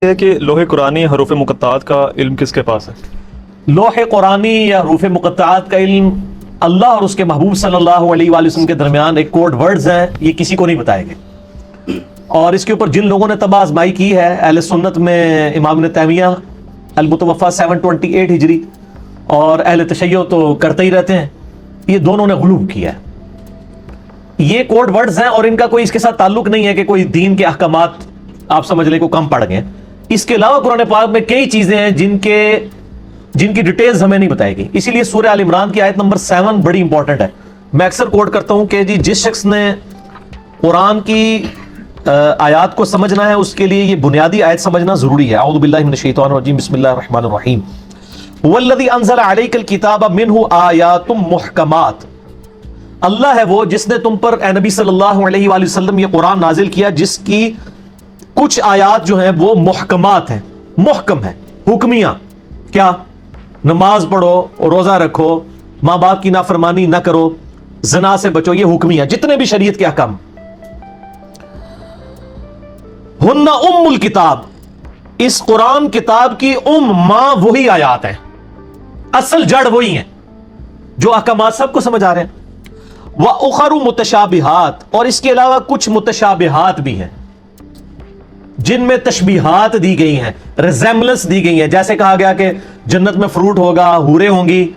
ہے کہ لوح قرآنی حروف مقطعات کا علم کس کے پاس ہے؟ لوح قرآنی یا حروف مقطعات کا علم اللہ اور اس کے محبوب صلی اللہ علیہ وآلہ وسلم کے درمیان ایک کوڈ ورڈز ہیں، یہ کسی کو نہیں بتائے گئے. اور اس کے اوپر جن لوگوں نے تباہ آزمائی کی ہے اہل سنت میں امام ابن تیمیہ المتوفی 728 ہجری اور اہل تشیع تو کرتے ہی رہتے ہیں، یہ دونوں نے غلوب کیا ہے. یہ کوڈ ورڈز ہیں اور ان کا کوئی اس کے ساتھ تعلق نہیں ہے کہ کوئی دین کے احکامات آپ سمجھ لیں کو کم پڑ گئے. اس کے علاوہ قرآن پاک میں کئی چیزیں ہیں جن کی ڈیٹیلز ہمیں نہیں بتائی گئی. اسی لیے سورہ آل عمران کی آیت نمبر 7 بڑی امپورٹنٹ ہے. میں اکثر کوٹ کرتا ہوں کہ جس شخص نے قرآن کی آیات کو سمجھنا ہے اس کے لیے یہ بنیادی آیت سمجھنا ضروری ہے. اعوذ باللہ من الشیطان الرجیم، بسم اللہ الرحمن الرحیم. والذی انزل علیک الکتاب منہ آیات محکمات. اللہ ہے وہ جس نے تم پر اے نبی صلی اللہ علیہ وآلہ وسلم یہ قرآن نازل کیا جس کی کچھ آیات جو ہیں وہ محکمات ہیں، محکم ہیں، حکمیاں. کیا؟ نماز پڑھو، روزہ رکھو، ماں باپ کی نافرمانی نہ کرو، زنا سے بچو، یہ حکمیاں جتنے بھی شریعت کے احکام. ہن ام الکتاب، اس قرآن کتاب کی ماں وہی آیات ہیں، اصل جڑ وہی ہیں جو احکامات سب کو سمجھ آ رہے ہیں. وَأُخَرُ متشابہات، اور اس کے علاوہ کچھ متشابہات بھی ہیں جن میں تشبیہات دی گئی ہیں، ریزیمبلنس دی گئی ہیں. جیسے کہا گیا کہ جنت میں فروٹ ہوگا، حوریں ہوں گی.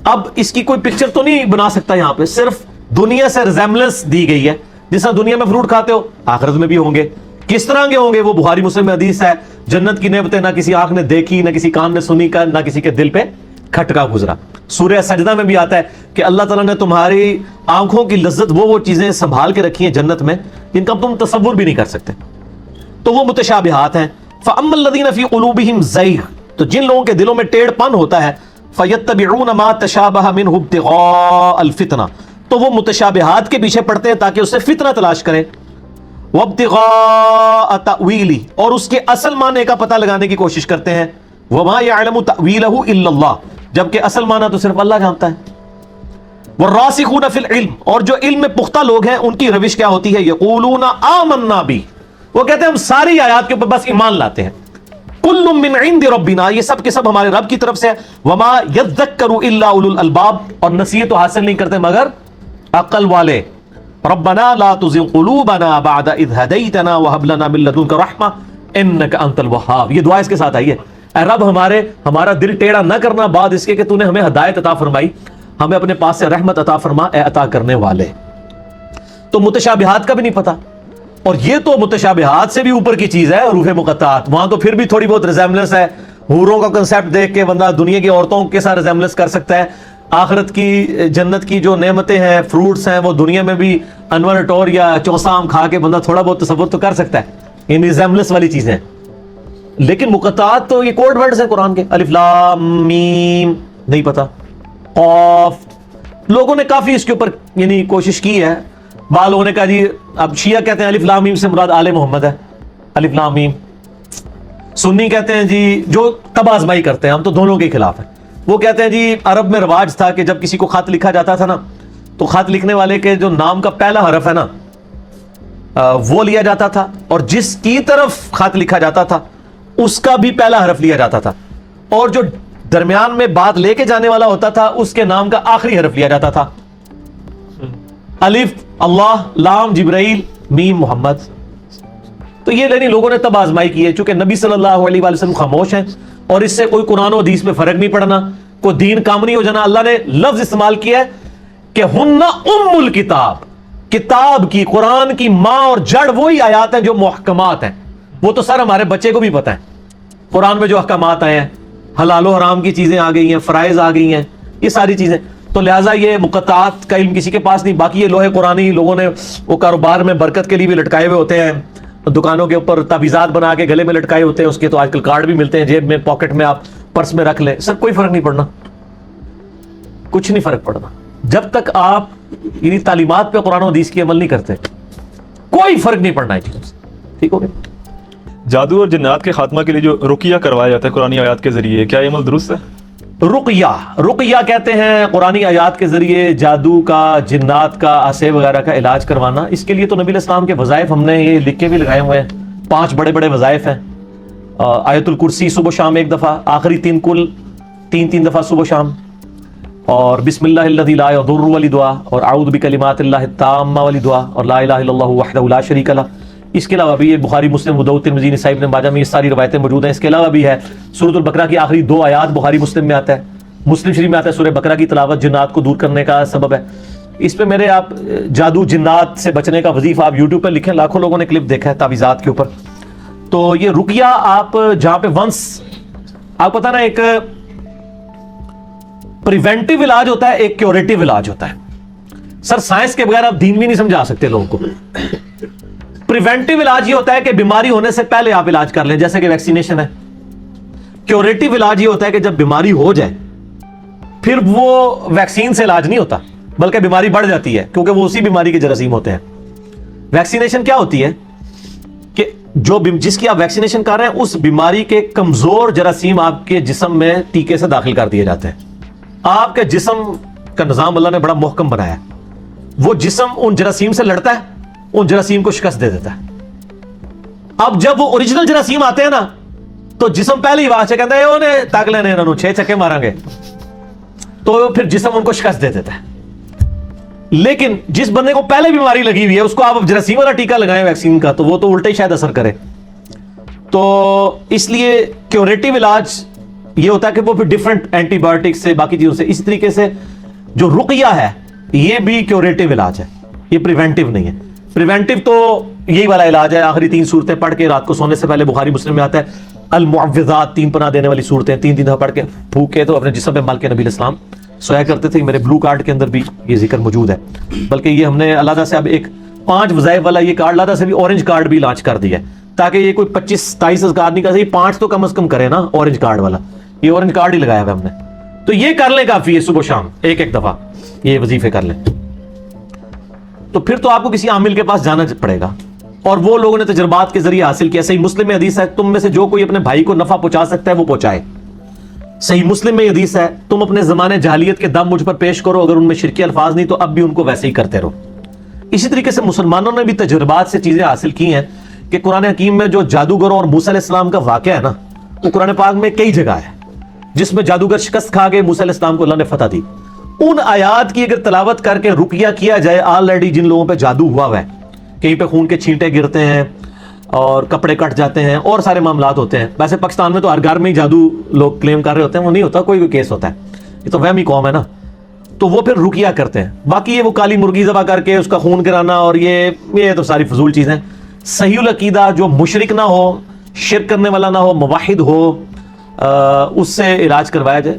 اب اس کی کوئی پکچر تو نہیں بنا سکتا یہاں پہ، صرف دنیا سے ریزیمبلنس دی گئی ہے. جس طرح دنیا میں فروٹ کھاتے ہو آخرت میں بھی ہوں گے. کس طرح کے ہوں گے وہ بخاری مسلم میں حدیث ہے. جنت کی نعمتیں نہ کسی آنکھ نے دیکھی، نہ کسی کان نے سنی، نہ کسی کے دل پہ کھٹکا گزرا. سورہ سجدہ میں بھی آتا ہے کہ اللہ تعالیٰ نے تمہاری آنکھوں کی لذت وہ چیزیں سنبھال کے رکھی ہیں جنت میں جن کا تم تصور بھی نہیں کر سکتے. تو وہ متشابہات ہیں. فَأَمَّا الَّذِينَ فِي قُلُوبِهِمْ زَيْغٌ، تو جن لوگوں کے دلوں میں ٹیڑھ پن ہوتا ہے، فَيَتَّبِعُونَ مَا تَشَابَهَ مِنْهُ ابْتِغَاءَ الْفِتْنَةِ، تو وہ متشابہات کے پیچھے پڑتے ہیں تاکہ اسے فتنہ تلاش کریں. وَابْتِغَاءَ تَأْوِيلِهِ، اور اس کے اصل معنی کا پتہ لگانے کی کوشش کرتے ہیں. وَمَا يَعْلَمُ تَأْوِيلَهُ إِلَّا اللَّهُ، جبکہ اصل معنی تو صرف اللہ جانتا ہے. وَالرَّاسِخُونَ فِي الْعِلْمِ، اور جو علم میں پختہ لوگ ہیں ان کی روش کیا ہوتی ہے؟ يَقُولُونَ آمَنَّا بِهِ، وہ کہتے ہیں ہم ساری آیات کے اوپر بس ایمان لاتے ہیں. کل من عند ربنا، یہ سب کے سب ہمارے رب کی طرف سے. وما یذکر الا اولو الالباب، اور نصیحت حاصل نہیں کرتے مگر عقل والے. ربنا لا تزغ قلوبنا بعد اذ هديتنا وهب لنا من لدنك رحمة انك انت الوهاب. یہ دعا اس کے ساتھ آئی ہے، اے رب ہمارا دل ٹیڑھا نہ کرنا بعد اس کے کہ تو نے ہمیں ہدایت عطا فرمائی، ہمیں اپنے پاس سے رحمت عطا فرما اے عطا کرنے والے. تو متشابہات کا بھی نہیں پتا، اور یہ تو متشابہات سے بھی اوپر کی چیز ہے حروف مقطعات. وہاں تو پھر بھی تھوڑی بہت ریزیمبلنس ہے. حوروں کا کنسیپٹ دیکھ کے بندہ دنیا کی عورتوں کے ساتھ ریزیمبلنس کر سکتا ہے. آخرت کی جنت کی جو نعمتیں ہیں، فروٹس ہیں، وہ دنیا میں بھی انور ٹور یا چوسا آم کھا کے بندہ تھوڑا بہت تصور تو کر سکتا ہے. ان ریزیمبلنس والی چیزیں. لیکن مقطعات تو یہ کوڈ ورڈز ہیں قرآن کے. الف لام میم نہیں پتا، قاف. لوگوں نے کافی اس کے اوپر یعنی کوشش کی ہے. بعض لوگوں نے کہا جی اب شیعہ کہتے ہیں الف لام میم سے مراد آل محمد ہے، الف لام میم. سنی کہتے ہیں جی جو تباہ آزمائی کرتے ہیں، ہم تو دونوں کے خلاف ہیں. وہ کہتے ہیں جی عرب میں رواج تھا کہ جب کسی کو خط لکھا جاتا تھا نا تو خط لکھنے والے کے جو نام کا پہلا حرف ہے نا وہ لیا جاتا تھا، اور جس کی طرف خط لکھا جاتا تھا اس کا بھی پہلا حرف لیا جاتا تھا، اور جو درمیان میں بات لے کے جانے والا ہوتا تھا اس کے نام کا آخری حرف لیا جاتا تھا. الف اللہ، لام جبرائیل، میم محمد. تو یہ یعنی لوگوں نے تب آزمائی کی ہے. چونکہ نبی صلی اللہ علیہ وآلہ وسلم خاموش ہیں اور اس سے کوئی قرآن و حدیث میں فرق نہیں پڑنا، کوئی دین کام نہیں ہو جانا. اللہ نے لفظ استعمال کیا ہے کہ ہن ام الکتاب، کتاب کی، قرآن کی ماں اور جڑ وہی آیات ہیں جو محکمات ہیں. وہ تو سر ہمارے بچے کو بھی پتہ ہے قرآن میں جو احکامات آئے ہیں، حلال و حرام کی چیزیں آ گئی ہیں، فرائض آ گئی ہیں، یہ ساری چیزیں. تو لہٰذا یہ مقطعات کا علم کسی کے پاس نہیں. باقی یہ لوح قرآنی لوگوں نے وہ کاروبار میں برکت کے لیے بھی لٹکائے ہوئے ہوتے ہیں، دکانوں کے اوپر تعویذات بنا کے گلے میں لٹکائے ہوتے ہیں. اس کے تو آج کل کارڈ بھی ملتے ہیں، جیب میں، پاکٹ میں، آپ پرس میں رکھ لیں. سر کوئی فرق نہیں پڑنا، کچھ نہیں فرق پڑنا جب تک آپ یعنی تعلیمات پہ قرآن و حدیث کی عمل نہیں کرتے. کوئی فرق نہیں پڑنا ہے چیزوں سے. ٹھیک ہو گیا؟ جادو اور جنات کے خاتمہ کے لیے جو رقیہ کروایا جاتا ہے قرآنی آیات کے ذریعے، کیا یہ عمل درست ہے؟ رقیہ کہتے ہیں قرآنی آیات کے ذریعے جادو کا، جنات کا، عصے وغیرہ کا علاج کروانا. اس کے لیے تو نبی علیہ السلام کے وظائف ہم نے یہ لکھ کے بھی لگائے ہوئے ہیں. 5 بڑے بڑے وظائف ہیں. آیت الکرسی صبح و شام ایک دفعہ, آخری 3 کل 3 دفعہ صبح و شام, اور بسم اللہ الذی لا یضر والی دعا, اور اعوذ بکلمات اللہ التامہ والی دعا, اور لا الہ الا اللہ وحدہ لا شریک لہ. اس کے علاوہ بھی یہ بخاری مسلم ابو داؤد ترمذی نسائی ابن ماجہ میں یہ ساری روایتیں موجود ہیں. اس کے علاوہ بھی ہے سورۃ البقرہ کی آخری 2 آیات بخاری مسلم میں آتا ہے, مسلم شریف میں آتا ہے. سورہ بقرہ کی تلاوت جنات کو دور کرنے کا سبب ہے. اس پہ میرے آپ جادو جنات سے بچنے کا وظیفہ آپ یوٹیوب پہ لکھیں, لاکھوں لوگوں نے کلپ دیکھا ہے تعویذات کے اوپر. تو یہ رقیہ آپ جہاں پہ ونس آپ پتہ نا, ایک پریونٹیو علاج ہوتا ہے, ایک کیوریٹیو علاج ہوتا ہے. سر سائنس کے بغیر آپ دین بھی نہیں سمجھا سکتے لوگوں کو. پریونٹیو علاج یہ ہوتا ہے کہ بیماری ہونے سے پہلے آپ علاج کر لیں, جیسے کہ ویکسینیشن ہے. کیوریٹیو علاج یہ ہوتا ہے کہ جب بیماری ہو جائے پھر وہ ویکسین سے علاج نہیں ہوتا, بلکہ بیماری بڑھ جاتی ہے, کیونکہ وہ اسی بیماری کے جراثیم ہوتے ہیں. ویکسینیشن کیا ہوتی ہے کہ جس کی آپ ویکسینیشن کر رہے ہیں اس بیماری کے کمزور جراثیم آپ کے جسم میں ٹیکے سے داخل کر دیے جاتے ہیں. آپ کے جسم کا نظام اللہ نے بڑا محکم بنایا ہے. وہ جسم ان جراثیم سے لڑتا ہے, ان جراثیم کو شکست دے دیتا ہے. اب جب وہ اوریجنل جراثیم آتے ہیں نا, تو جسم پہلے ہی وہاں سے کہتا ہے انہیں تاک لینے انہوں 6 چھکے ماریں گے, تو پھر جسم ان کو شکست دے دیتا ہے. لیکن جس بندے کو پہلے بیماری لگی ہوئی ہے اس کو آپ جراثیم والا ٹیکہ لگائیں ویکسین کا, تو وہ تو الٹا ہی شاید اثر کرے. تو اس لیے کیوریٹیو علاج یہ ہوتا ہے کہ وہ پھر ڈیفرنٹ اینٹی بایوٹک سے باقی چیزوں سے. اسی طریقے سے جو رقیہ ہے یہ بھی کیوریٹیو علاج ہے, یہ پریونٹیو نہیں ہے. پریونٹیو تو یہی والا علاج ہے, آخری 3 صورتیں پڑھ کے رات کو سونے سے پہلے, بخاری مسلم میں آتا ہے المعوذات 3 پناہ دینے والی صورتیں 3 دفعہ پڑھ کے پھونک کے تو اپنے جسم پہ مل کے نبی علیہ السلام سویا کرتے تھے. میرے بلو کارڈ کے اندر بھی یہ ذکر موجود ہے, بلکہ یہ ہم نے علیحدہ سے اب ایک 5 وظائف والا یہ کارڈ علیحدہ سے بھی اورنج کارڈ بھی لانچ کر دیا ہے, تاکہ یہ کوئی 25-27 اذکار نہیں کر سکے, 5 تو کم از کم کرے نا اورنج کارڈ والا. یہ اورنج کارڈ ہی لگایا ہوا ہم نے, تو یہ کر لیں کافی ہے, صبح و شام ایک دفعہ یہ وظیفے کر لیں. تو پھر تو آپ کو کسی عامل کے پاس جانا پڑے گا, اور وہ لوگوں نے تجربات کے ذریعے حاصل کیا. صحیح مسلم میں حدیث ہے تم میں سے جو کوئی اپنے بھائی کو نفع پہنچا سکتا ہے وہ پہنچائے. صحیح مسلم میں حدیث ہے تم اپنے زمانے جاہلیت کے دم مجھ پر پیش کرو, اگر ان میں شرکی الفاظ نہیں تو اب بھی ان کو ویسے ہی کرتے رہو. اسی طریقے سے مسلمانوں نے بھی تجربات سے چیزیں حاصل کی ہیں کہ قرآن حکیم میں جو جادوگروں اور موسیٰ علیہ السلام کا واقعہ ہے نا, وہ قرآن پاک میں کئی جگہ ہے جس میں جادوگر شکست کھا گئے, موسیٰ علیہ السلام کو اللہ نے فتح دی. ان آیات کی اگر تلاوت کر کے رقیہ کیا جائے, آلریڈی جن لوگوں پہ جادو ہوا ہے, کہیں پہ خون کے چھینٹے گرتے ہیں اور کپڑے کٹ جاتے ہیں اور سارے معاملات ہوتے ہیں. ویسے پاکستان میں تو ہر گھر میں ہی جادو لوگ کلیم کر رہے ہوتے ہیں, وہ نہیں ہوتا, کوئی کیس ہوتا ہے, یہ تو وہمی قوم ہے نا. تو وہ پھر رقیہ کرتے ہیں. باقی یہ وہ کالی مرغی ذبح کر کے اس کا خون گرانا اور یہ تو ساری فضول چیزیں. صحیح العقیدہ جو مشرک نہ ہو, شرک کرنے والا نہ ہو, موحد ہو, اس سے علاج کروایا جائے,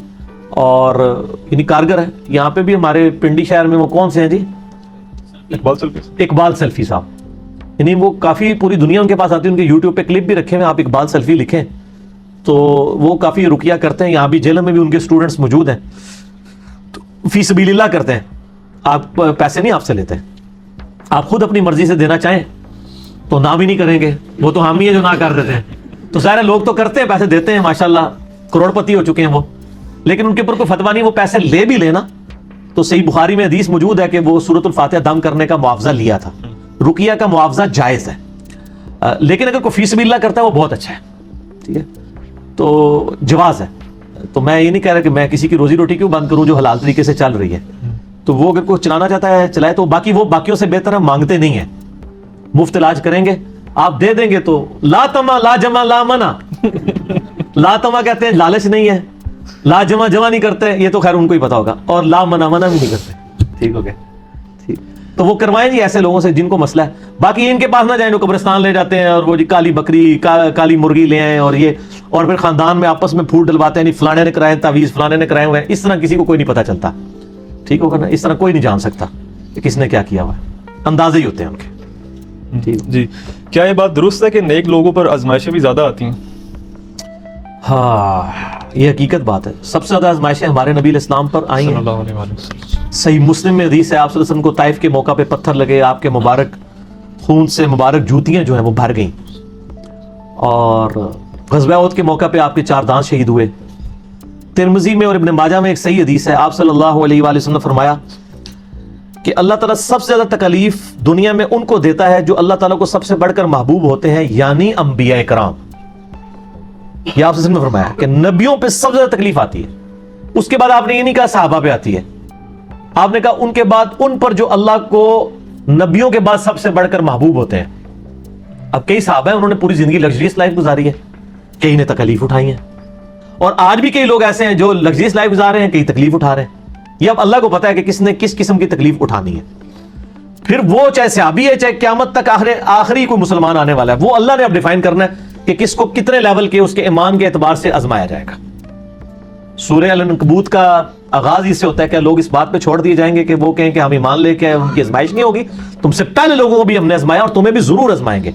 اور یعنی کارگر ہے. یہاں پہ بھی ہمارے پنڈی شہر میں وہ کون سے ہیں جی, اقبال سلفی صاحب, یعنی وہ کافی پوری دنیا ان کے پاس آتی ہے, ان کے یوٹیوب پہ کلپ بھی رکھے ہیں, آپ اقبال سلفی لکھیں تو وہ کافی رقیہ کرتے ہیں. یہاں بھی جیل میں بھی ان کے اسٹوڈنٹس موجود ہیں, فی سبیل اللہ کرتے ہیں. آپ پیسے نہیں آپ سے لیتے, آپ خود اپنی مرضی سے دینا چاہیں تو نہ بھی نہیں کریں گے, وہ تو ہم ہی ہیں جو نہ کر دیتے ہیں. تو ظاہر لوگ تو کرتے ہیں, پیسے دیتے ہیں, ماشاءاللہ کروڑ پتی ہو چکے ہیں وہ, لیکن ان کے اوپر کوئی فتویٰ نہیں, وہ پیسے لے بھی لینا. تو صحیح بخاری میں حدیث موجود ہے کہ وہ سورۃ الفاتحہ دم کرنے کا معاوضہ لیا تھا. رقیہ کا معاوضہ جائز ہے, لیکن اگر کوئی فی سبیل اللہ کرتا ہے وہ بہت اچھا ہے, ٹھیک ہے, تو جواز ہے. تو میں یہ نہیں کہہ رہا کہ میں کسی کی روزی روٹی کیوں بند کروں جو حلال طریقے سے چل رہی ہے. تو وہ اگر کوئی چلانا چاہتا ہے چلائے, تو باقی وہ باقیوں سے بہتر ہے, مانگتے نہیں ہیں, مفت علاج کریں گے, آپ دے دیں گے تو لا تما لا جمع لا منع. لا تما کہتے ہیں لالچ نہیں ہے, لا جمع جمع نہیں کرتے, یہ تو خیر ان کو ہی پتا ہوگا, اور لا منع منع بھی نہیں کرتے. ٹھیک ہو گیا, ٹھیک. تو وہ کروائیں جی ایسے لوگوں سے جن کو مسئلہ ہے. باقی ان کے پاس نہ جائیں جو قبرستان لے جاتے ہیں اور وہ جی کالی بکری کالی مرغی لے آئیں اور یہ, اور پھر خاندان میں آپس میں پھوٹ ڈلواتے ہیں, نہیں فلانے نے کرائے تعویذ, فلانے نے کرائے ہوئے ہیں. اس طرح کسی کو کوئی نہیں پتا چلتا, ٹھیک ہوگا نا, اس طرح کوئی نہیں جان سکتا کہ کس نے کیا کیا ہوا ہے, اندازے ہی ہوتے ہیں ان کے. جی, کیا یہ بات درست ہے کہ نیک لوگوں پر آزمائشیں بھی زیادہ آتی ہیں؟ ہاں, یہ حقیقت بات ہے. سب سے زیادہ آزمائشیں ہمارے نبی علیہ السلام پر آئی ہیں. صحیح مسلم میں حدیث ہے آپ صلی اللہ علیہ وسلم کو طائف کے موقع پہ پتھر لگے, آپ کے مبارک خون سے مبارک جوتیاں جو ہیں وہ بھر گئیں, اور غزوہ احد کے موقع پہ آپ کے 4 دانت شہید ہوئے. ترمذی میں اور ابن ماجہ میں ایک صحیح حدیث ہے, آپ صلی اللہ علیہ وآلہ وسلم نے فرمایا کہ اللہ تعالیٰ سب سے زیادہ تکلیف دنیا میں ان کو دیتا ہے جو اللہ تعالیٰ کو سب سے بڑھ کر محبوب ہوتے ہیں, یعنی انبیاء کرام. یہ آپ نے فرمایا کہ نبیوں پہ سب سے زیادہ تکلیف آتی ہے. اس کے بعد آپ نے یہ نہیں کہا صحابہ پہ آتی ہے, آپ نے کہا ان کے بعد ان پر جو اللہ کو نبیوں کے بعد سب سے بڑھ کر محبوب ہوتے ہیں. اب کئی صحابہ ہیں انہوں نے پوری زندگی لگژریس لائف گزاری ہے, کئی نے تکلیف اٹھائی ہیں, اور آج بھی کئی لوگ ایسے ہیں جو لگژریس لائف گزار رہے ہیں, کئی تکلیف اٹھا رہے ہیں. یہ اب اللہ کو پتا ہے کہ کس نے کس قسم کی تکلیف اٹھانی ہے. پھر وہ چاہے صحابی ہے چاہے قیامت تک آخری کوئی مسلمان آنے والا ہے, وہ اللہ نے اب ڈیفائن کرنا ہے کہ کس کو کتنے لیول کے اس کے ایمان کے اعتبار سے آزمایا جائے گا. سورہ العنکبوت کا آغاز اس سے ہوتا ہے کہ لوگ اس بات پہ چھوڑ دیے جائیں گے کہ وہ کہیں کہ ہم ایمان لے کے ان کی آزمائش نہیں ہوگی, تم سے پہلے لوگوں کو بھی ہم نے آزمایا اور تمہیں بھی ضرور آزمائیں گے.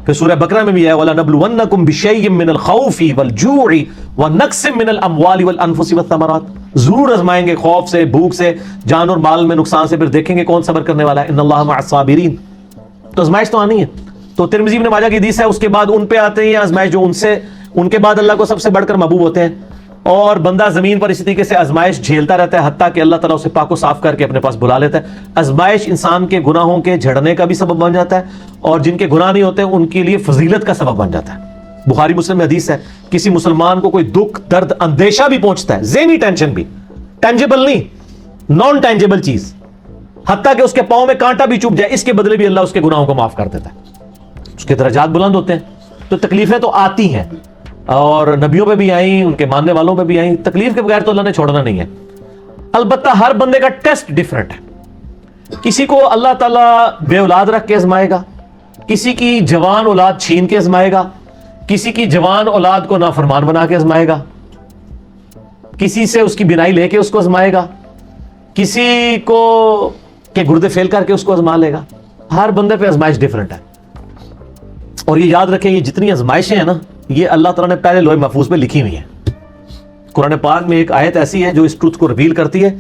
پھر سورہ بقرہ میں بھی ہے وَلَنَبْلُوَنَّكُمْ بِشَيْءٍ مِّنَ الْخَوْفِ وَالْجُوعِ وَنَقْصٍ مِّنَ الْأَمْوَالِ وَالْأَنفُسِ وَالثَّمَرَاتِ, ضرور آزمائیں گے خوف سے, بھوک سے, جان اور مال میں نقصان سے, پھر دیکھیں گے کون صبر کرنے والا ہے. ان اللہ مع الصابرین. تو آزمائش تو آنی ہے. تو ترمذی ابن ماجہ کی حدیث ہے, اس کے بعد ان پہ آتے ہیں آزمائش جو ان کے بعد اللہ کو سب سے بڑھ کر محبوب ہوتے ہیں, اور بندہ زمین پر اسی طریقے سے آزمائش جھیلتا رہتا ہے حتیٰ کہ اللہ تعالیٰ اسے پاک و صاف کر کے اپنے پاس بلا لیتا ہے. آزمائش انسان کے گناہوں کے جھڑنے کا بھی سبب بن جاتا ہے, اور جن کے گناہ نہیں ہوتے ان کے لیے فضیلت کا سبب بن جاتا ہے. بخاری مسلم میں حدیث ہے, کسی مسلمان کو کوئی دکھ درد اندیشہ بھی پہنچتا ہے, ذہنی ٹینشن بھی, ٹینجیبل نہیں, نان ٹینجیبل چیز, حتیٰ کہ اس کے پاؤں میں کانٹا بھی چوب جائے, اس کے بدلے بھی اللہ اس کے گناہوں کو معاف کر دیتا ہے, اس کے درجات بلند ہوتے ہیں. تو تکلیفیں تو آتی ہیں, اور نبیوں پہ بھی آئیں, ان کے ماننے والوں پہ بھی آئیں. تکلیف کے بغیر تو اللہ نے چھوڑنا نہیں ہے. البتہ ہر بندے کا ٹیسٹ ڈیفرنٹ ہے. کسی کو اللہ تعالیٰ بے اولاد رکھ کے آزمائے گا, کسی کی جوان اولاد چھین کے آزمائے گا, کسی کی جوان اولاد کو نافرمان بنا کے آزمائے گا, کسی سے اس کی بینائی لے کے اس کو آزمائے گا, کسی کو کے گردے فیل کر کے اس کو آزما لے گا. ہر بندے پہ آزمائش ڈیفرنٹ ہے. اور یہ یاد رکھیں, یہ جتنی آزمائشیں ہیں نا, یہ اللہ تعالیٰ نے پہلے لوح محفوظ پہ لکھی ہوئی ہیں. قرآن پاک میں ایک آیت ایسی ہے جو اس ٹروتھ کو ریویل کرتی ہے,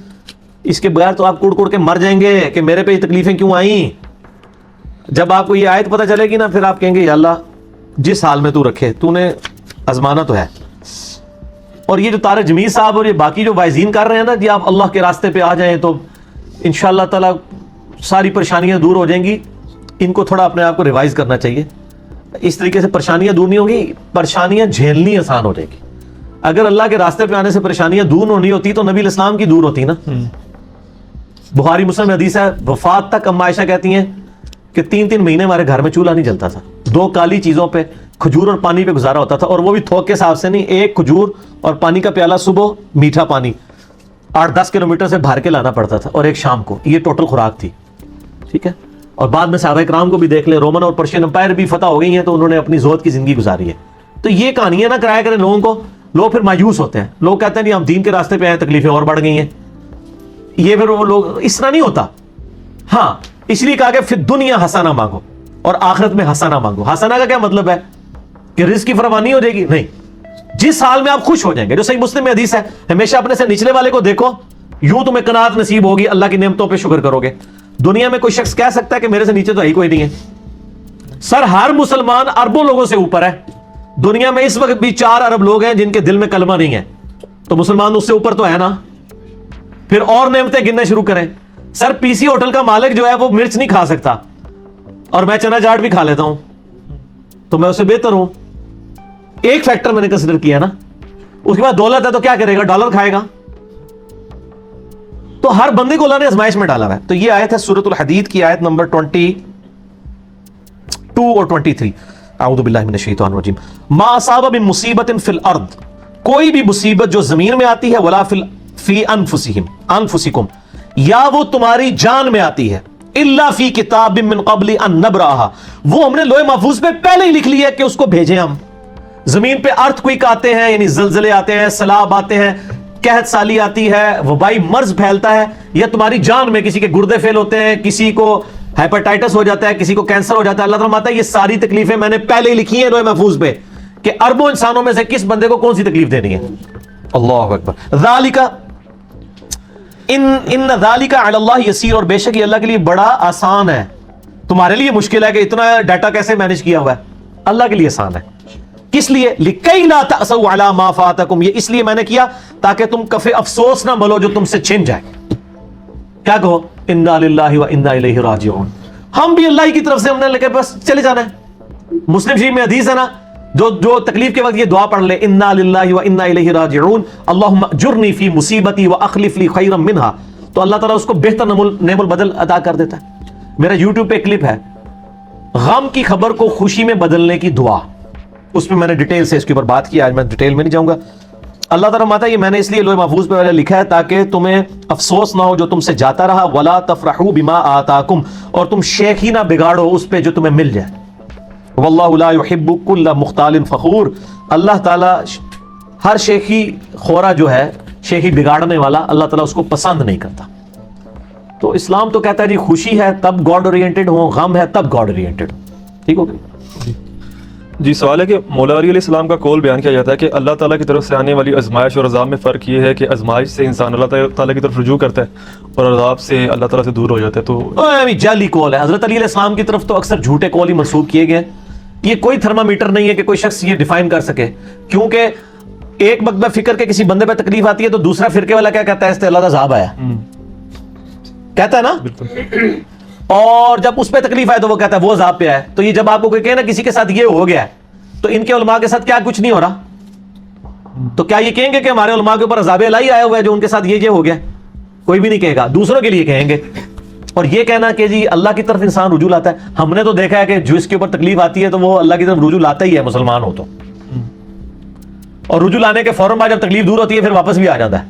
اس کے بغیر تو آپ کڑ کڑ کے مر جائیں گے کہ میرے پہ یہ تکلیفیں کیوں آئیں. جب آپ کو یہ آیت پتہ چلے گی نا, پھر آپ کہیں گے یا اللہ جس حال میں تو رکھے, تو نے آزمانا تو ہے. اور یہ جو طارق جمیل صاحب اور یہ باقی جو وائزین کر رہے ہیں نا, جی آپ اللہ کے راستے پہ آ جائیں تو انشاءاللہ تعالیٰ ساری پریشانیاں دور ہو جائیں گی. ان کو تھوڑا اپنے آپ کو ریوائز کرنا چاہیے. اس طریقے سے پریشانیاں دور نہیں ہوں گی, پریشانیاں جھیلنی آسان ہو جائے گی. اگر اللہ کے راستے پہ آنے سے پریشانیاں دور نہیں ہوتی تو نبی علیہ السلام کی دور ہوتی نا. بخاری مسلم میں حدیث ہے, وفات تک اما عائشہ کہتی ہیں کہ 3 مہینے ہمارے گھر میں چولہا نہیں جلتا تھا. 2 کالی چیزوں پہ, کھجور اور پانی پہ گزارا ہوتا تھا, اور وہ بھی تھوک کے حساب سے نہیں, 1 کھجور اور پانی کا پیالہ صبح, میٹھا پانی 8-10 کلومیٹر سے بھر کے لانا پڑتا تھا, اور ایک شام کو. یہ ٹوٹل خوراک تھی. ٹھیک ہے. اور بعد میں صحابہ کرام کو بھی دیکھ لیں, رومن اور پرشین امپائر بھی فتح ہو گئی ہیں تو انہوں نے اپنی زہد کی زندگی گزاری ہے. تو یہ کہانیاں نہ کرایا کریں لوگوں کو. لوگ پھر مایوس ہوتے ہیں, لوگ کہتے ہیں نہیں ہم دین کے راستے پہ آئے, تکلیفیں اور بڑھ گئی ہیں. یہ پھر وہ لوگ, اس طرح نہیں ہوتا. ہاں اس لیے کہا کہ پھر دنیا حسنہ مانگو اور آخرت میں حسنہ مانگو. حسنہ کا کیا مطلب ہے کہ رزق کی فراوانی ہو جائے گی؟ نہیں, جس حال میں آپ خوش ہو جائیں گے. جو صحیح مسلم میں حدیث ہے, ہمیشہ اپنے سے نچلے والے کو دیکھو, یوں تمہیں قناعت نصیب ہوگی, اللہ کی نعمتوں پہ شکر کرو گے. دنیا میں کوئی شخص کہہ سکتا ہے کہ میرے سے نیچے تو ہی کوئی نہیں ہے؟ سر ہر مسلمان اربوں لوگوں سے اوپر ہے. دنیا میں اس وقت بھی 4 ارب لوگ ہیں جن کے دل میں کلمہ نہیں ہے, تو مسلمان اس سے اوپر تو ہے نا. پھر اور نعمتیں گننا شروع کریں. سر پی سی ہوٹل کا مالک جو ہے وہ مرچ نہیں کھا سکتا, اور میں چنا چاٹ بھی کھا لیتا ہوں, تو میں اس سے بہتر ہوں. ایک فیکٹر میں نے کنسیڈر کیا نا. اس کے بعد دولت ہے تو کیا کرے گا, ڈالر کھائے گا. تو ہر بندے کو اللہ نے آزمائش میں ڈالا ہے. تو یہ آیت ہے سورۃ الحدید کی آیت نمبر 22 اور 23. اعوذ باللہ من الشیطان الرجیم. ما اصاب من مصیبت فی الارض, کوئی بھی مصیبت جو زمین میں آتی ہے, ولا فی انفسکم, یا وہ تمہاری جان میں آتی ہے, الا فی کتاب من قبل ان نبرأہا, وہ ہم نے لوح محفوظ پہ پہلے ہی لکھ لیا ہے کہ اس کو بھیجیں ہم. زمین پہ ارتھ کوئک آتے ہیں, یعنی زلزلے آتے ہیں, سیلاب آتے ہیں, قحط سالی آتی ہے, وبائی مرض پھیلتا ہے, یا تمہاری جان میں کسی کے گردے فیل ہوتے ہیں, کسی کو ہیپاٹائٹس ہو جاتا ہے, کسی کو کینسر ہو جاتا ہے. اللہ تعالیٰ فرماتا ہے یہ ساری تکلیفیں میں نے پہلے ہی لکھی ہیں لوح محفوظ پہ کہ اربوں انسانوں میں سے کس بندے کو کون سی تکلیف دینی ہے. اللہ اکبر. ذالک ان ذالک علی اللہ یسیر, اور بے شک یہ اللہ کے لیے بڑا آسان ہے. تمہارے لیے مشکل ہے کہ اتنا ڈیٹا کیسے مینج کیا ہوا ہے, اللہ کے لیے آسان ہے. کس لیے؟ لِكَيْ لَا تَأْسَوْا عَلَى مَا فَاتَكُمْ, یہ اس لیے میں نے کیا تاکہ تم کفِ افسوس نہ بولو جو تم سے چھن جائے. کیا کہو؟ اِنَّا لِلَّهِ وَإِنَّا إِلَيْهِ رَاجِعُونَ, ہم بھی اللہ کی طرف سے, ہم نے لے کے بس چلے جانا ہے. مسلم شریف میں حدیث ہے نا جو تکلیف کے وقت یہ دعا پڑھ لے انا للہ و انا الیہ راجعون اللہم اجرنی فی مصیبتی و اخلف لی خیرا منہا، تو اللہ تعالیٰ اس کو بہتر نعم البدل عطا کر دیتا ہے۔ میرا یوٹیوب پہ کلپ ہے غم کی خبر کو خوشی میں بدلنے کی دعا، اس میں نے ڈیٹیل سے اس کے اوپر بات کی، آج میں ڈیٹیل میں نہیں جاؤں گا۔ اللہ تعالیٰ ماتا یہ میں نے اس لیے لوح محفوظ پہ لکھا ہے تاکہ تمہیں افسوس نہ ہو جو تم سے جاتا رہا، ولا تفرحوا بما آتاکم، اور تم شیخی نہ بگاڑو اس پہ جو تمہیں مل جائے، واللہ لا يحب كل مختال فخور، اللہ تعالیٰ ہر شیخی خورا جو ہے، شیخی بگاڑنے والا، اللہ تعالیٰ اس کو پسند نہیں کرتا۔ تو اسلام تو کہتا ہے جی خوشی ہے تب گاڈ اورینٹڈ ہو، غم ہے تب گاڈ اورینٹڈ ہو، ٹھیک ہو گیا؟ جی سوال ہے کہ مولا علی علیہ السلام کا قول بیان کیا جاتا ہے کہ اللہ تعالیٰ کی طرف سے آنے والی آزمائش اور عذاب میں فرق یہ ہے کہ آزمائش سے انسان اللہ تعالیٰ کی طرف رجوع کرتا ہے اور عذاب سے اللہ تعالیٰ سے دور ہو جاتا ہے۔ تو جعلی قول ہے، حضرت علی علیہ السلام کی طرف تو اکثر جھوٹے قول ہی منسوب کیے گئے، یہ کوئی تھرمامیٹر نہیں ہے کہ کوئی شخص یہ ڈیفائن کر سکے، کیونکہ ایک مکتبہ فکر کے کسی بندے پہ تکلیف آتی ہے تو دوسرا فرقے والا کیا کہتا ہے؟ اس سے اللہ کا عذاب آیا، کہتا ہے نا، اور جب اس پہ تکلیف آئے تو وہ کہتا ہے وہ عذاب پہ آئے۔ تو یہ جب آپ کو کوئی کہے نا کسی کے ساتھ یہ ہو گیا ہے تو ان کے علماء کے ساتھ کیا کچھ نہیں ہو رہا، تو کیا یہ کہیں گے کہ ہمارے علماء کے اوپر عذاب الہی آیا ہوا ہے جو ان کے ساتھ یہ ہو گیا؟ کوئی بھی نہیں کہے گا، دوسروں کے لیے کہیں گے۔ اور یہ کہنا کہ جی اللہ کی طرف انسان رجوع لاتا ہے، ہم نے تو دیکھا ہے کہ جو اس کے اوپر تکلیف آتی ہے تو وہ اللہ کی طرف رجوع لاتا ہی ہے مسلمان ہو تو، اور رجوع لانے کے فوراً بعد جب تکلیف دور ہوتی ہے پھر واپس بھی آ جاتا ہے۔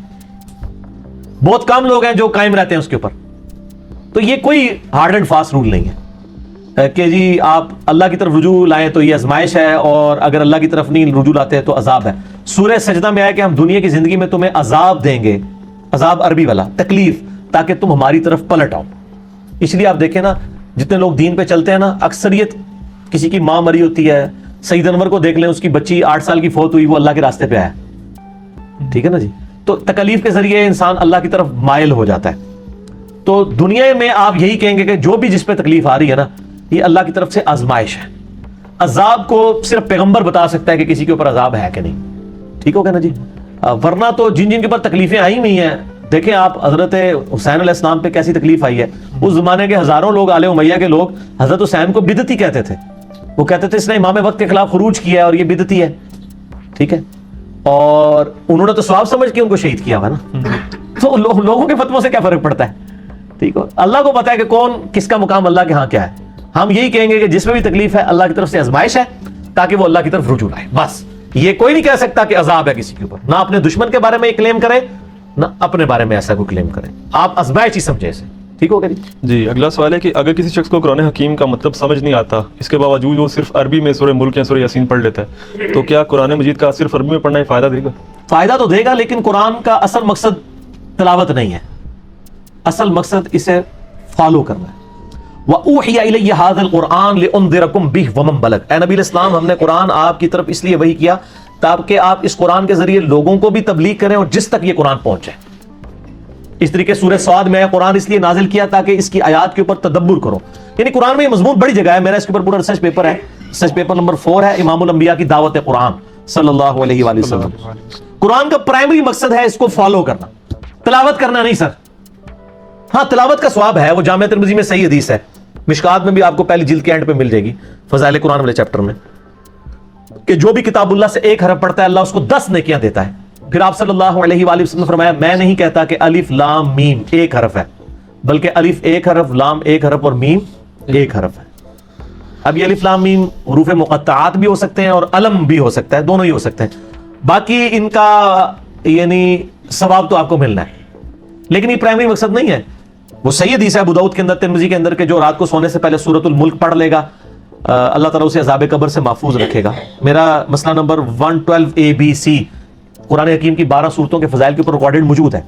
بہت کم لوگ ہیں جو قائم رہتے ہیں اس کے اوپر۔ تو یہ کوئی ہارڈ اینڈ فاسٹ رول نہیں ہے کہ جی آپ اللہ کی طرف رجوع لائیں تو یہ آزمائش ہے، اور اگر اللہ کی طرف نہیں رجوع لاتے ہیں تو عذاب ہے۔ سورہ سجدہ میں آیا کہ ہم دنیا کی زندگی میں تمہیں عذاب دیں گے، عذاب عربی والا تکلیف، تاکہ تم ہماری طرف پلٹ آؤ۔ اس لیے آپ دیکھیں نا جتنے لوگ دین پہ چلتے ہیں نا، اکثریت کسی کی ماں مری ہوتی ہے، سعید انور کو دیکھ لیں، اس کی بچی 8 سال کی فوت ہوئی، وہ اللہ کے راستے پہ آیا، ٹھیک ہے نا جی۔ تو تکلیف کے ذریعے انسان اللہ کی طرف مائل ہو جاتا ہے۔ تو دنیا میں آپ یہی کہیں گے کہ جو بھی جس پہ تکلیف آ رہی ہے نا، یہ اللہ کی طرف سے آزمائش ہے۔ عذاب کو صرف پیغمبر بتا سکتا ہے کہ کسی کے اوپر عذاب ہے کہ نہیں، ٹھیک ہوگا نا جی۔ ورنہ تو جن جن کے اوپر تکلیفیں آئی ہوئی ہیں، دیکھیں آپ حضرت حسین علیہ السلام پہ کیسی تکلیف آئی ہے۔ اس زمانے کے ہزاروں لوگ آل امیہ کے لوگ حضرت حسین کو بدعتی کہتے تھے، وہ کہتے تھے اس نے امام وقت کے خلاف خروج کیا ہے اور یہ بدعتی ہے، ٹھیک ہے، اور انہوں نے تو ثواب سمجھ کے ان کو شہید کیا ہوا نا۔ تو لوگوں کے فتووں سے کیا فرق پڑتا ہے، ٹھیک ہو؟ اللہ کو پتا ہے کہ کون کس کا مقام اللہ کے ہاں کیا ہے۔ ہم یہی کہیں گے کہ جس میں بھی تکلیف ہے اللہ کی طرف سے آزمائش ہے، تاکہ وہ اللہ کی طرف رجوع لائے، بس۔ یہ کوئی نہیں کہہ سکتا کہ عذاب ہے کسی کے اوپر، نہ اپنے دشمن کے بارے میں یہ کلیم کرے، نہ اپنے بارے میں ایسا کوئی کلیم کرے، آپ آزمائش ہی سمجھے اسے، ٹھیک ہو گیا جی۔ اگلا سوال ہے کہ اگر کسی شخص کو قرآن حکیم کا مطلب سمجھ نہیں آتا، اس کے باوجود وہ صرف عربی میں سورہ ملک یا سورہ یاسین پڑھ لیتا ہے، تو کیا قرآن مجید کا صرف عربی میں پڑھنا ہی فائدہ دے گا؟ فائدہ تو دے گا، لیکن قرآن کا اصل مقصد تلاوت نہیں ہے، اصل مقصد اسے فالو کرنا ہے۔ وَأُوحِيَ إِلَيَّ هَذَا الْقُرْآنُ لِأُنذِرَكُم بِهِ وَمَن بَلَغَ، اے نبی علیہ السلام ہم نے قرآن آپ کی طرف اس لیے وحی کیا تاکہ آپ اس قرآن کے ذریعے لوگوں کو بھی تبلیغ کریں اور جس تک یہ قرآن پہنچے۔ اس طریقے سورہ صاد میں قرآن اس لیے نازل کیا تاکہ اس کی آیات کے اوپر تدبر کرو، یعنی قرآن میں یہ مضمون بڑی جگہ ہے، میرا اس کے اوپر پورا ریسرچ پیپر ہے، ریسرچ پیپر نمبر 4 ہے، امام الانبیاء کی دعوت قرآن صلی اللہ علیہ وآلہ وسلم۔ قرآن کا پرائمری مقصد ہے اس کو فالو کرنا، تلاوت کرنا نہیں سر۔ ہاں تلاوت کا ثواب ہے، وہ جامعہ ترمذی میں صحیح حدیث ہے، مشکات میں بھی آپ کو پہلی جلد کے اینڈ پہ مل جائے گی، فضائل قرآن والے چیپٹر میں، کہ جو بھی کتاب اللہ سے ایک حرف پڑھتا ہے اللہ اس کو 10 نیکیاں دیتا ہے۔ پھر آپ صلی اللہ علیہ وآلہ وسلم نے فرمایا میں نہیں کہتا کہ الف لام میم ایک حرف ہے، بلکہ الف ایک حرف، لام ایک حرف اور میم ایک حرف ہے۔ اب یہ الف لام میم حروف مقطعات بھی ہو سکتے ہیں اور علم بھی ہو سکتا ہے، دونوں ہی ہو سکتے ہیں، باقی ان کا یعنی ثواب تو آپ کو ملنا ہے، لیکن یہ پرائمری مقصد نہیں ہے۔ وہ صحیح حدیث ہے ابو داؤد کے اندر، ترمذی کے اندر، کہ جو رات کو سونے سے پہلے سورۃ الملک پڑھ لے گا اللہ تعالیٰ اسے عذاب قبر سے محفوظ رکھے گا۔ میرا مسئلہ نمبر 112ABC قرآن حکیم کی 12 صورتوں کے فضائل کے اوپر ریکارڈڈ موجود ہے۔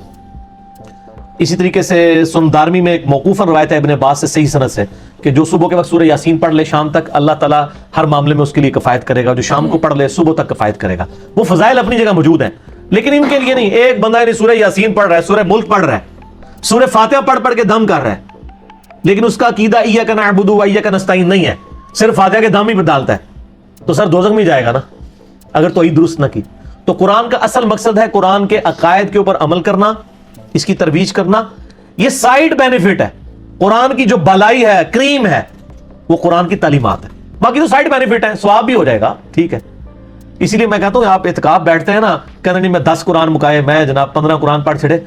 اسی طریقے سے سنن دارمی میں ایک موقوفاً روایت ہے ابن عباس سے صحیح سند سے کہ جو صبح کے وقت سورہ یاسین پڑھ لے شام تک اللہ تعالیٰ ہر معاملے میں اس کے لیے کفایت کرے گا، جو شام کو پڑھ لے صبح تک کفایت کرے گا۔ وہ فضائل اپنی جگہ موجود ہیں، لیکن ان کے لیے نہیں۔ ایک بندہ یعنی سورہ یاسین پڑھ رہا ہے، سورہ ملک پڑھ رہا ہے، سورہ فاتحہ پڑھ کے دم کر رہا ہے، لیکن اس کا عقیدہ ایاک نعبد و ایاک نستعین نہیں ہے، صرف فاتحہ کے دم ہی پہ ڈالتا ہے، تو سر دوزخ میں جائے گا نا اگر توحید درست نہ کی۔ تو قرآن کا اصل مقصد ہے قرآن کے عقائد کے اوپر عمل کرنا، اس کی ترویج کرنا، یہ سائیڈ بینیفٹ ہے۔ قرآن کی جو بلائی ہے، کریم ہے، وہ قرآن کی تعلیمات ہے، باقی تو سائیڈ بینیفٹ ہے، ثواب بھی ہو جائے گا، ٹھیک ہے، اسی لیے میں کہتا ہوں آپ اعتکاف بیٹھتے ہیں نا، کہتے نہیں میں 10 قرآن مکائے، میں جناب 15 قرآن پڑھ چھڑے،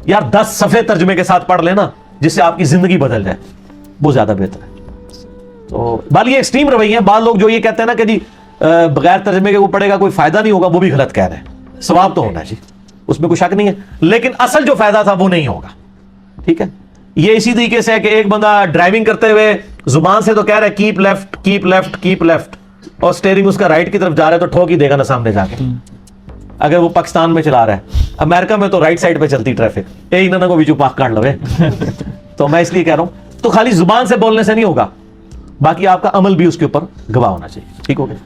یار 10 صفحے ترجمے کے ساتھ پڑھ لینا جس سے آپ کی زندگی بدل جائے، وہ زیادہ بہتر ہے. تو بال یہ ایکسٹریم رویے ہیں. بعض لوگ جو یہ کہتے ہیں نا کہ جی بغیر ترجمے کے وہ پڑھے گا کوئی فائدہ نہیں ہوگا، وہ بھی غلط کہہ رہے ہیں. ثواب تو ہونا ہے جی، اس میں کوئی شک نہیں ہے، لیکن اصل جو فائدہ تھا وہ نہیں ہوگا. ٹھیک ہے. یہ اسی طریقے سے ہے کہ ایک بندہ ڈرائیونگ کرتے ہوئے زبان سے تو کہہ رہا ہے keep left keep left keep left, اور سٹیئرنگ اس کا رائٹ کی طرف جا رہا ہے تو ٹھوک ہی دے گا نا سامنے جا کے، اگر وہ پاکستان میں چلا رہا ہے. امریکہ میں تو رائٹ سائڈ پہ چلتی ٹریفک، ایک نہ کو بھی جو پاک کاٹ لوے. تو میں اس لیے کہہ رہا ہوں تو خالی زبان سے بولنے سے نہیں ہوگا، باقی آپ کا عمل بھی اس کے اوپر گواہ ہونا چاہیے. ٹھیک ہو گیا.